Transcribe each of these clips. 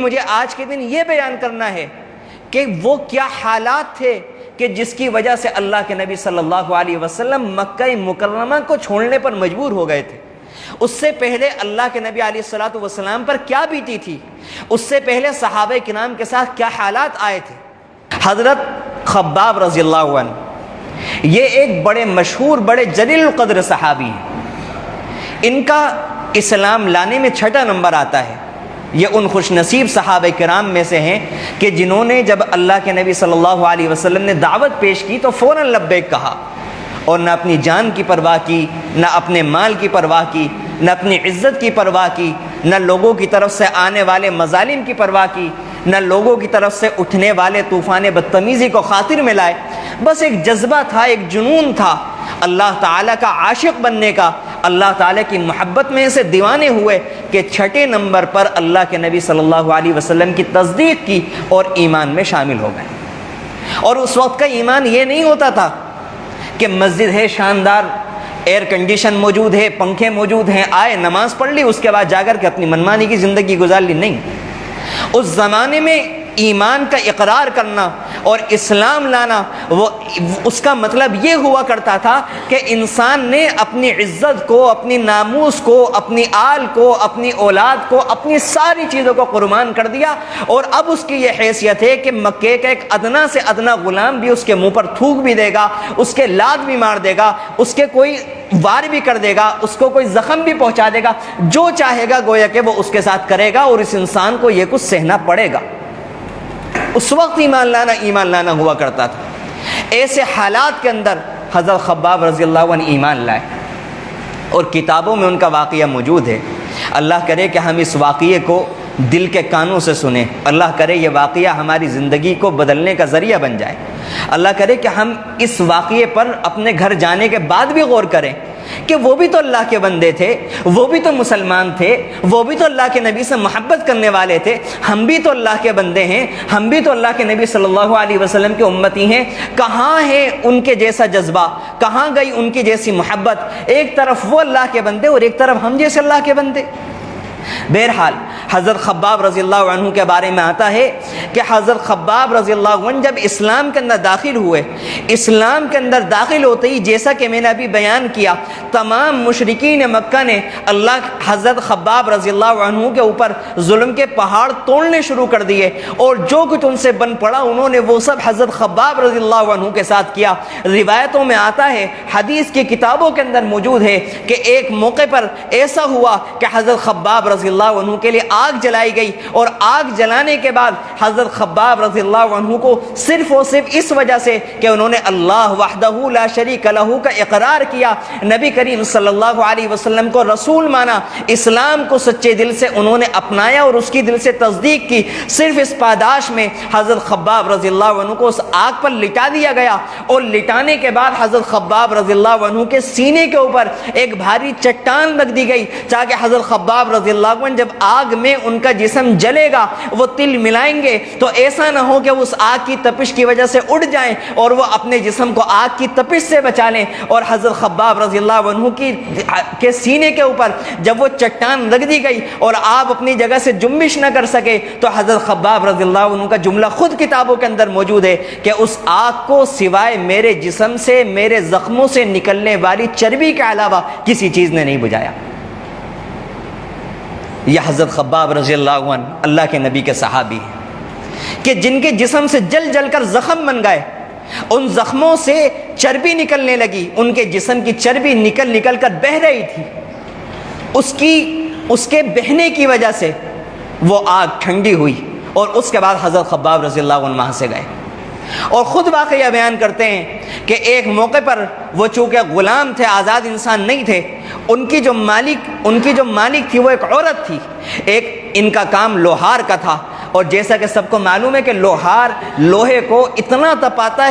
مجھے آج کے دن یہ بیان کرنا ہے کہ وہ کیا حالات تھے کہ جس کی وجہ سے اللہ کے نبی صلی اللہ علیہ وسلم مکہ مکرمہ کو چھوڑنے پر مجبور ہو گئے تھے۔ اس سے پہلے اللہ کے نبی علیہ الصلوۃ والسلام پر کیا بیتی تھی، اس سے پہلے صحابہ کرام کے ساتھ کیا حالات آئے تھے۔ حضرت خباب رضی اللہ عنہ یہ ایک بڑے مشہور، بڑے جلیل القدر صحابی ہیں۔ ان کا اسلام لانے میں 6 نمبر آتا ہے۔ یہ ان خوش نصیب صحابہ کرام میں سے ہیں کہ جنہوں نے جب اللہ کے نبی صلی اللہ علیہ وسلم نے دعوت پیش کی تو فوراً لبیک کہا، اور نہ اپنی جان کی پرواہ کی، نہ اپنے مال کی پرواہ کی، نہ اپنی عزت کی پرواہ کی، نہ لوگوں کی طرف سے آنے والے مظالم کی پرواہ کی، نہ لوگوں کی طرف سے اٹھنے والے طوفان بدتمیزی کو خاطر میں لائے۔ بس ایک جذبہ تھا، ایک جنون تھا اللہ تعالیٰ کا عاشق بننے کا، اللہ تعالیٰ کی محبت میں سے دیوانے ہوئے کہ 6 نمبر پر اللہ کے نبی صلی اللہ علیہ وسلم کی تصدیق کی اور ایمان میں شامل ہو گئے۔ اور اس وقت کا ایمان یہ نہیں ہوتا تھا کہ مسجد ہے شاندار، ایئر کنڈیشن موجود ہے، پنکھے موجود ہیں، آئے نماز پڑھ لی، اس کے بعد جا کر کے اپنی منمانی کی زندگی گزار لی۔ نہیں، اس زمانے میں ایمان کا اقرار کرنا اور اسلام لانا، وہ اس کا مطلب یہ ہوا کرتا تھا کہ انسان نے اپنی عزت کو، اپنی ناموس کو، اپنی آل کو، اپنی اولاد کو، اپنی ساری چیزوں کو قربان کر دیا، اور اب اس کی یہ حیثیت ہے کہ مکے کا ایک ادنا سے ادنا غلام بھی اس کے منہ پر تھوک بھی دے گا، اس کے لات بھی مار دے گا، اس کے کوئی وار بھی کر دے گا، اس کو کوئی زخم بھی پہنچا دے گا، جو چاہے گا گویا کہ وہ اس کے ساتھ کرے گا، اور اس انسان کو یہ کچھ سہنا پڑے گا۔ اس وقت ایمان لانا ہوا کرتا تھا۔ ایسے حالات کے اندر حضرت خباب رضی اللہ عنہ ایمان لائے، اور کتابوں میں ان کا واقعہ موجود ہے۔ اللہ کرے کہ ہم اس واقعے کو دل کے کانوں سے سنیں، اللہ کرے یہ واقعہ ہماری زندگی کو بدلنے کا ذریعہ بن جائے، اللہ کرے کہ ہم اس واقعے پر اپنے گھر جانے کے بعد بھی غور کریں کہ وہ بھی تو اللہ کے بندے تھے، وہ بھی تو مسلمان تھے، وہ بھی تو اللہ کے نبی سے محبت کرنے والے تھے، ہم بھی تو اللہ کے بندے ہیں، ہم بھی تو اللہ کے نبی صلی اللہ علیہ وسلم کے امتی ہیں، کہاں ہے ان کے جیسا جذبہ، کہاں گئی ان کی جیسی محبت، ایک طرف وہ اللہ کے بندے اور ایک طرف ہم جیسے اللہ کے بندے۔ بہرحال حضرت خباب رضی اللہ عنہ کے بارے میں آتا ہے کہ حضرت خباب رضی اللہ عنہ جب اسلام کے اندر داخل ہوئے، اسلام کے اندر داخل ہوتے ہی جیسا کہ میں نے ابھی بیان کیا، تمام مشرکین مکہ نے اللہ حضرت خباب رضی اللہ عنہ کے اوپر ظلم کے پہاڑ توڑنے شروع کر دیے، اور جو کچھ ان سے بن پڑا انہوں نے وہ سب حضرت خباب رضی اللہ عنہ کے ساتھ کیا۔ روایتوں میں آتا ہے، حدیث کی کتابوں کے اندر موجود ہے کہ ایک موقع پر ایسا ہوا کہ حضرت خباب رضی اللہ عنہ کے لیے آگ جلائی گئی، اور آگ جلانے کے بعد حضرت خباب رضی اللہ عنہ کو صرف اور صرف اس وجہ سے کہ انہوں نے اللہ وحدہ لا شریک لہ کا اقرار کیا، نبی کریم صلی اللہ علیہ وسلم کو رسول مانا، اسلام کو سچے دل سے انہوں نے اپنایا اور اس کی دل سے تصدیق کی، صرف اس پاداش میں حضرت خباب رضی اللہ عنہ کو اس آگ پر لٹا دیا گیا، اور لٹانے کے بعد حضرت خباب رضی اللہ عنہ کے سینے کے اوپر ایک بھاری چٹان رکھ دی گئی، تاکہ حضرت خباب رضی اللہ عنہ جب آگ میں ان کا جسم جلے گا، وہ تل ملائیں گے تو ایسا نہ ہو کہ وہ اس آگ کی تپش کی وجہ سے اڑ جائیں اور وہ اپنے جسم کو آگ کی تپش سے بچا لیں۔ اور حضرت خباب رضی اللہ عنہ کے سینے کے اوپر جب وہ چٹان رکھ دی گئی اور آپ اپنی جگہ سے جنبش نہ کر سکے، تو حضرت خباب رضی اللہ عنہ کا جملہ خود کتابوں کے اندر موجود ہے کہ اس آگ کو سوائے میرے جسم سے، میرے زخموں سے نکلنے والی چربی کے علاوہ کسی چیز نے نہیں بجھایا۔ یہ حضرت خباب رضی اللہ عنہ اللہ کے نبی کے صحابی ہیں کہ جن کے جسم سے جل جل کر زخم بن گئے، ان زخموں سے چربی نکلنے لگی، ان کے جسم کی چربی نکل کر بہہ رہی تھی، اس کے بہنے کی وجہ سے وہ آگ ٹھنڈی ہوئی، اور اس کے بعد حضرت خباب رضی اللہ عنہ وہاں سے گئے، اور خود واقعہ بیان کرتے ہیں کہ ایک موقع پر وہ چونکہ غلام تھے، آزاد انسان نہیں تھے، ان کی جو مالک تھی وہ ایک عورت تھی، ایک ان کا کام لوہار کا تھا، اور جیسا کہ سب کو معلوم ہے کہ لوہار لوہے کو اتنا تپاتا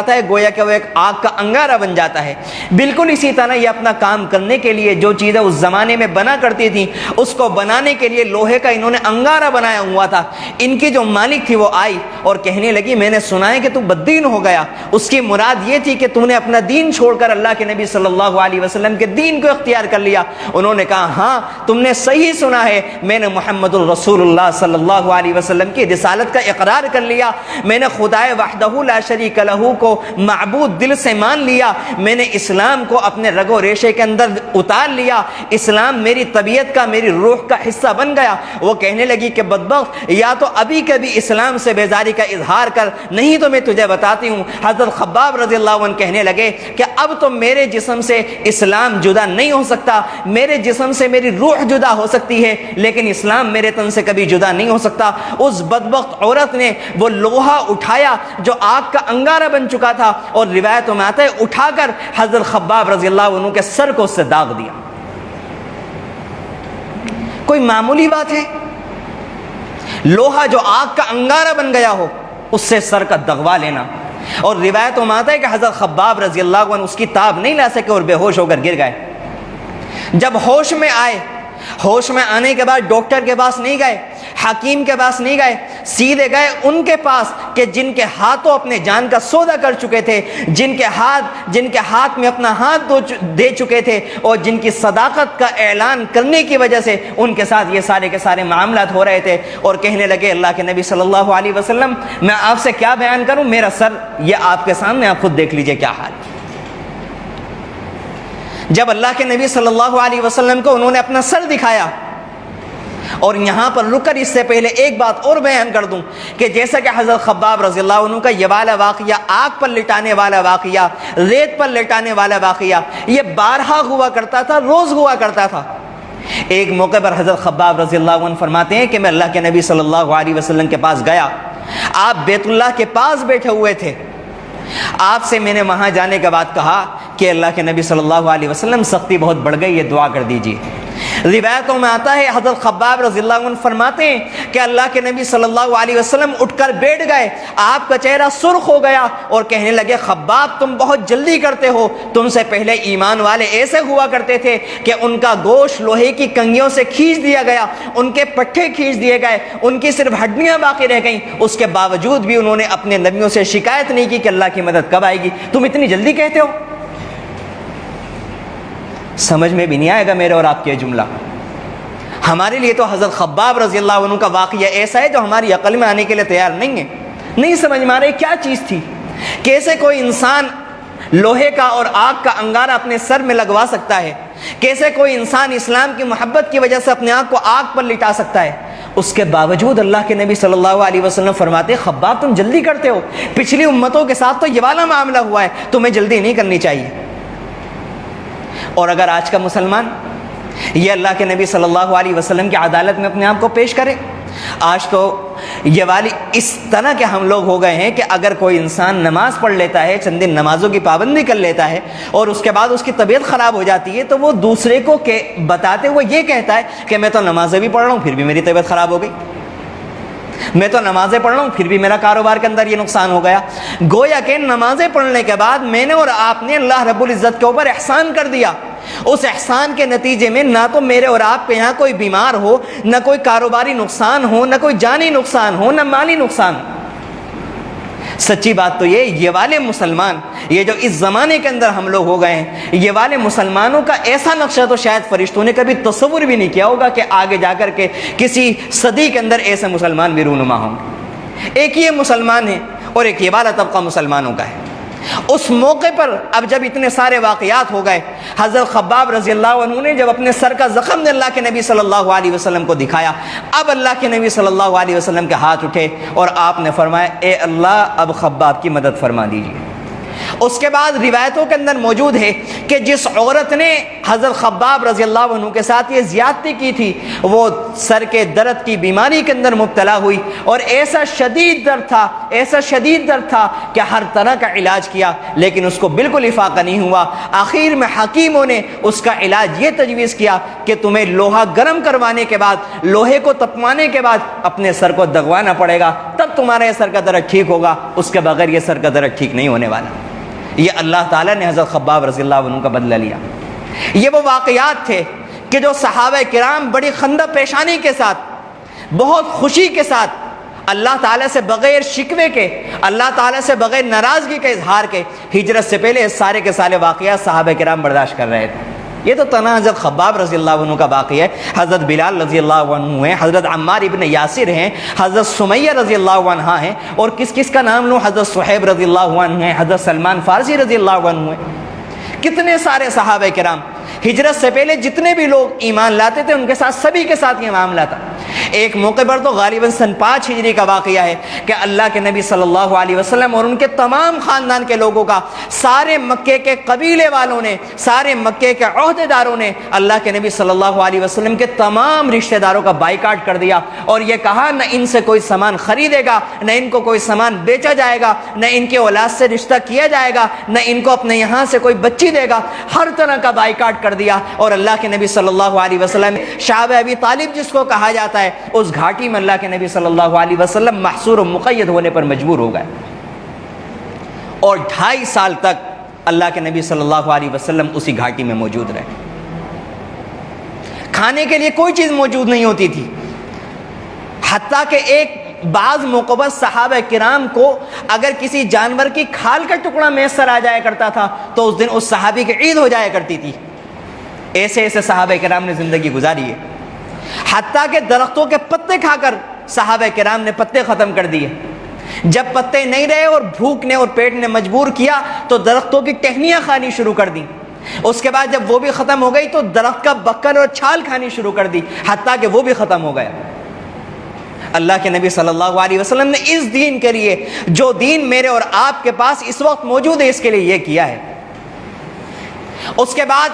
ہے گویا کہ وہ ایک آگ کا انگارہ بن جاتا ہے۔ بالکل اسی طرح یہ اپنا کام کرنے کے لیے جو چیزیں اس زمانے میں بنا کرتی تھیں اس کو بنانے کے لیے لوہے کا انہوں نے انگارہ بنایا ہوا تھا۔ ان کی جو مالک تھی وہ آئی اور کہنے لگی میں نے سنا ہے کہ تو بددین ہو گیا۔ اس کی مراد یہ تھی کہ تو نے اپنا دین چھوڑ کر اللہ کے نبی صلی اللہ علیہ وسلم کے دین کو اختیار کر لیا۔ انہوں نے کہا ہاں تم نے صحیح سنا ہے، میں نے محمد الرسول اللہ صلی اللہ علیہ وسلم کی رسالت کا اقرار کر لیا، میں نے خدائے وحدہ لا شریک لہ کو معبود دل سے مان لیا، میں نے اسلام کو اپنے رگ و ریشے کے اندر اتار لیا، اسلام میری طبیعت کا میری روح کا حصہ بن گیا۔ وہ کہنے لگی کہ بدبخت یا تو ابھی کبھی اسلام سے بیزاری کا اظہار کر، نہیں تو میں تجھے بتاتی ہوں۔ حضرت خباب رضی اللہ عنہ کہنے لگے کہ اب تو میرے جسم سے اسلام جدا نہیں ہو سکتا، میرے جسم سے میری روح جدا ہو سکتی ہے لیکن اسلام میرے تن سے کبھی جدا نہیں ہو سکتا۔ اس بدبخت عورت نے وہ لوہا اٹھایا جو آگ کا انگارہ بن چکا تھا اور روایتوں میں آتا ہے اٹھا کر حضرت خباب رضی اللہ عنہ کے سر کو اس سے داغ دیا۔ کوئی معمولی بات ہے؟ لوہا جو آگ کا انگارہ بن گیا ہو اس سے سر کا دغوا لینا۔ اور روایتوں میں آتا ہے کہ حضرت خباب رضی اللہ عنہ اس کی تاب نہیں لا سکے اور بے ہوش ہو کر گر گئے۔ جب ہوش میں آئے، ہوش میں آنے کے بعد ڈاکٹر کے پاس نہیں گئے، حکیم کے پاس نہیں گئے، سیدھے گئے ان کے پاس کہ جن کے ہاتھوں اپنے جان کا سودا کر چکے تھے، جن کے ہاتھ میں اپنا ہاتھ دے چکے تھے اور جن کی صداقت کا اعلان کرنے کی وجہ سے ان کے ساتھ یہ سارے کے سارے معاملات ہو رہے تھے۔ اور کہنے لگے اللہ کے نبی صلی اللہ علیہ وسلم میں آپ سے کیا بیان کروں، میرا سر یہ آپ کے سامنے، آپ خود دیکھ لیجئے کیا حال۔ جب اللہ کے نبی صلی اللہ علیہ وسلم کو انہوں نے اپنا سر دکھایا، اور یہاں پر رک کر اس سے پہلے ایک بات اور بیان کر دوں کہ جیسا کہ حضرت خباب رضی اللہ عنہ کا یہ والا واقعہ، آگ پر لٹانے والا واقعہ، ریت پر لٹانے والا واقعہ، یہ بارہا ہوا کرتا تھا، روز ہوا کرتا تھا۔ ایک موقع پر حضرت خباب رضی اللہ عنہ فرماتے ہیں کہ میں اللہ کے نبی صلی اللہ علیہ وسلم کے پاس گیا، آپ بیت اللہ کے پاس بیٹھے ہوئے تھے، آپ سے میں نے وہاں جانے کے بعد کہا کہ اللہ کے نبی صلی اللہ علیہ وسلم سختی بہت بڑھ گئی ہے، دعا کر دیجیے۔ روایتوں میں آتا ہے حضرت خباب رضی اللہ عنہ فرماتے ہیں کہ اللہ کے نبی صلی اللہ علیہ وسلم اٹھ کر بیٹھ گئے، آپ کا چہرہ سرخ ہو گیا اور کہنے لگے خباب تم بہت جلدی کرتے ہو، تم سے پہلے ایمان والے ایسے ہوا کرتے تھے کہ ان کا گوشت لوہے کی کنگھیوں سے کھینچ دیا گیا، ان کے پٹھے کھینچ دیے گئے، ان کی صرف ہڈیاں باقی رہ گئیں، اس کے باوجود بھی انہوں نے اپنے نبیوں سے شکایت نہیں کی کہ اللہ کی مدد کب آئے گی، تم اتنی جلدی کہتے ہو۔ سمجھ میں بھی نہیں آئے گا میرے اور آپ کے جملہ۔ ہمارے لیے تو حضرت خباب رضی اللہ عنہ کا واقعہ ایسا ہے جو ہماری عقل میں آنے کے لیے تیار نہیں ہے، نہیں سمجھ میں آ رہی کیا چیز تھی، کیسے کوئی انسان لوہے کا اور آگ کا انگارہ اپنے سر میں لگوا سکتا ہے، کیسے کوئی انسان اسلام کی محبت کی وجہ سے اپنے آپ کو آگ پر لٹا سکتا ہے۔ اس کے باوجود اللہ کے نبی صلی اللہ علیہ وسلم فرماتے خباب تم جلدی کرتے ہو، پچھلی امتوں کے ساتھ تو یہ والا معاملہ ہوا ہے، تمہیں جلدی نہیں کرنی چاہیے۔ اور اگر آج کا مسلمان یہ اللہ کے نبی صلی اللہ علیہ وسلم کی عدالت میں اپنے آپ کو پیش کرے، آج تو یہ والی اس طرح کے ہم لوگ ہو گئے ہیں کہ اگر کوئی انسان نماز پڑھ لیتا ہے، چند دن نمازوں کی پابندی کر لیتا ہے اور اس کے بعد اس کی طبیعت خراب ہو جاتی ہے تو وہ دوسرے کو بتاتے ہوئے یہ کہتا ہے کہ میں تو نمازیں بھی پڑھ رہا ہوں پھر بھی میری طبیعت خراب ہو گئی، میں تو نمازیں پڑھ رہا ہوں پھر بھی میرا کاروبار کے اندر یہ نقصان ہو گیا۔ گویا کہ نمازیں پڑھنے کے بعد میں نے اور آپ نے اللہ رب العزت کے اوپر احسان کر دیا، اس احسان کے نتیجے میں نہ تو میرے اور آپ کے یہاں کوئی بیمار ہو، نہ کوئی کاروباری نقصان ہو، نہ کوئی جانی نقصان ہو، نہ مالی نقصان ہو۔ سچی بات تو یہ والے مسلمان، یہ جو اس زمانے کے اندر ہم لوگ ہو گئے ہیں، یہ والے مسلمانوں کا ایسا نقشہ تو شاید فرشتوں نے کبھی تصور بھی نہیں کیا ہوگا کہ آگے جا کر کے کسی صدی کے اندر ایسے مسلمان بھی رونما ہوں گے۔ ایک یہ مسلمان ہے اور ایک یہ والا طبقہ مسلمانوں کا ہے۔ اس موقع پر اب جب اتنے سارے واقعات ہو گئے، حضرت خباب رضی اللہ عنہ نے جب اپنے سر کا زخم اللہ کے نبی صلی اللہ علیہ وسلم کو دکھایا، اب اللہ کے نبی صلی اللہ علیہ وسلم کے ہاتھ اٹھے اور آپ نے فرمایا اے اللہ اب خباب کی مدد فرما دیجیے۔ اس کے بعد روایتوں کے اندر موجود ہے کہ جس عورت نے حضرت خباب رضی اللہ عنہ کے ساتھ یہ زیادتی کی تھی وہ سر کے درد کی بیماری کے اندر مبتلا ہوئی، اور ایسا شدید درد تھا کہ ہر طرح کا علاج کیا لیکن اس کو بالکل افاقہ نہیں ہوا۔ آخر میں حکیموں نے اس کا علاج یہ تجویز کیا کہ تمہیں لوہا گرم کروانے کے بعد، لوہے کو تپوانے کے بعد اپنے سر کو دغوانا پڑے گا، تب تمہارا یہ سر کا درد ٹھیک ہوگا، اس کے بغیر یہ سر کا درد ٹھیک نہیں ہونے والا۔ یہ اللہ تعالیٰ نے حضرت خباب رضی اللہ عنہ کا بدلہ لیا۔ یہ وہ واقعات تھے کہ جو صحابہ کرام بڑی خندہ پیشانی کے ساتھ، بہت خوشی کے ساتھ، اللہ تعالیٰ سے بغیر شکوے کے، اللہ تعالیٰ سے بغیر ناراضگی کے اظہار کے، ہجرت سے پہلے سارے کے سارے واقعات صحابہ کرام برداشت کر رہے تھے۔ یہ تو تنہا حضرت خباب رضی اللہ عنہ کا واقعہ ہے، حضرت بلال رضی اللہ عنہ ہیں، حضرت عمار ابن یاسر ہیں، حضرت سمیہ رضی اللہ عنہ ہیں، اور کس کا نام لوں، حضرت صہیب رضی اللہ عنہ ہیں، حضرت سلمان فارسی رضی اللہ عنہ ہیں۔ کتنے سارے صحابہ کرام، ہجرت سے پہلے جتنے بھی لوگ ایمان لاتے تھے ان کے ساتھ، سبھی کے ساتھ یہ معاملہ تھا۔ ایک موقع پر تو غالباً سن 5 ہجری کا واقعہ ہے کہ اللہ کے نبی صلی اللہ علیہ وسلم اور ان کے تمام خاندان کے لوگوں کا، سارے مکے کے قبیلے والوں نے، سارے مکے کے عہدیداروں نے اللہ کے نبی صلی اللہ علیہ وسلم کے تمام رشتہ داروں کا بائیکاٹ کر دیا، اور یہ کہا نہ ان سے کوئی سامان خریدے گا، نہ ان کو کوئی سامان بیچا جائے گا، نہ ان کے اولاد سے رشتہ کیا جائے گا، نہ ان کو اپنے یہاں سے کوئی بچی دے گا، ہر طرح کا بائیکاٹ کر دیا۔ اور اللہ کے نبی صلی اللہ علیہ وسلم شعب ابی طالب جس کو کہا جاتا ہے، اس گھاٹی میں اللہ کے نبی صلی اللہ علیہ وسلم محصور و مقید ہونے پر مجبور ہو گئے، اور 2.5 سال تک اللہ کے نبی صلی اللہ علیہ وسلم اسی گھاٹی میں موجود رہے۔ کھانے کے لیے کوئی چیز موجود نہیں ہوتی تھی، حتیٰ کہ ایک بعض موقع پر صحابہ کرام کو اگر کسی جانور کی کھال کا ٹکڑا میسر آ جایا کرتا تھا تو اس دن اس صحابی کی عید ہو جایا کرتی تھی۔ ایسے صحابہ کرام نے زندگی گزاری ہے، حتیٰ کہ درختوں کے پتے کھا کر صحابہ کرام نے پتے ختم کر دیے۔ جب پتے نہیں رہے اور بھوک نے اور پیٹ نے مجبور کیا تو درختوں کی ٹہنیاں کھانی شروع کر دیں۔ اس کے بعد جب وہ بھی ختم ہو گئی تو درخت کا بکل اور چھال کھانی شروع کر دی، حتیٰ کہ وہ بھی ختم ہو گیا۔ اللہ کے نبی صلی اللہ علیہ وسلم نے اس دین کے لیے، جو دین میرے اور آپ کے پاس اس وقت موجود ہے، اس کے لیے یہ کیا ہے۔ اس کے بعد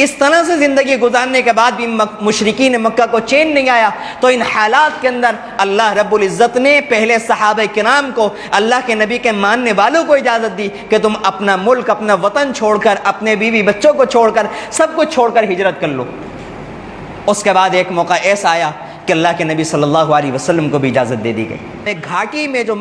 اس طرح سے زندگی گزارنے کے بعد بھی مشرکین مکہ کو چین نہیں آیا، تو ان حالات کے اندر اللہ رب العزت نے پہلے صحابہ کرام کو، اللہ کے نبی کے ماننے والوں کو اجازت دی کہ تم اپنا ملک، اپنا وطن چھوڑ کر، اپنے بیوی بچوں کو چھوڑ کر، سب کچھ چھوڑ کر ہجرت کر لو۔ اس کے بعد ایک موقع ایسا آیا کہ اللہ کے نبی صلی اللہ علیہ وسلم کو بھی اجازت دے دی گئی۔ ایک گھاٹی میں جو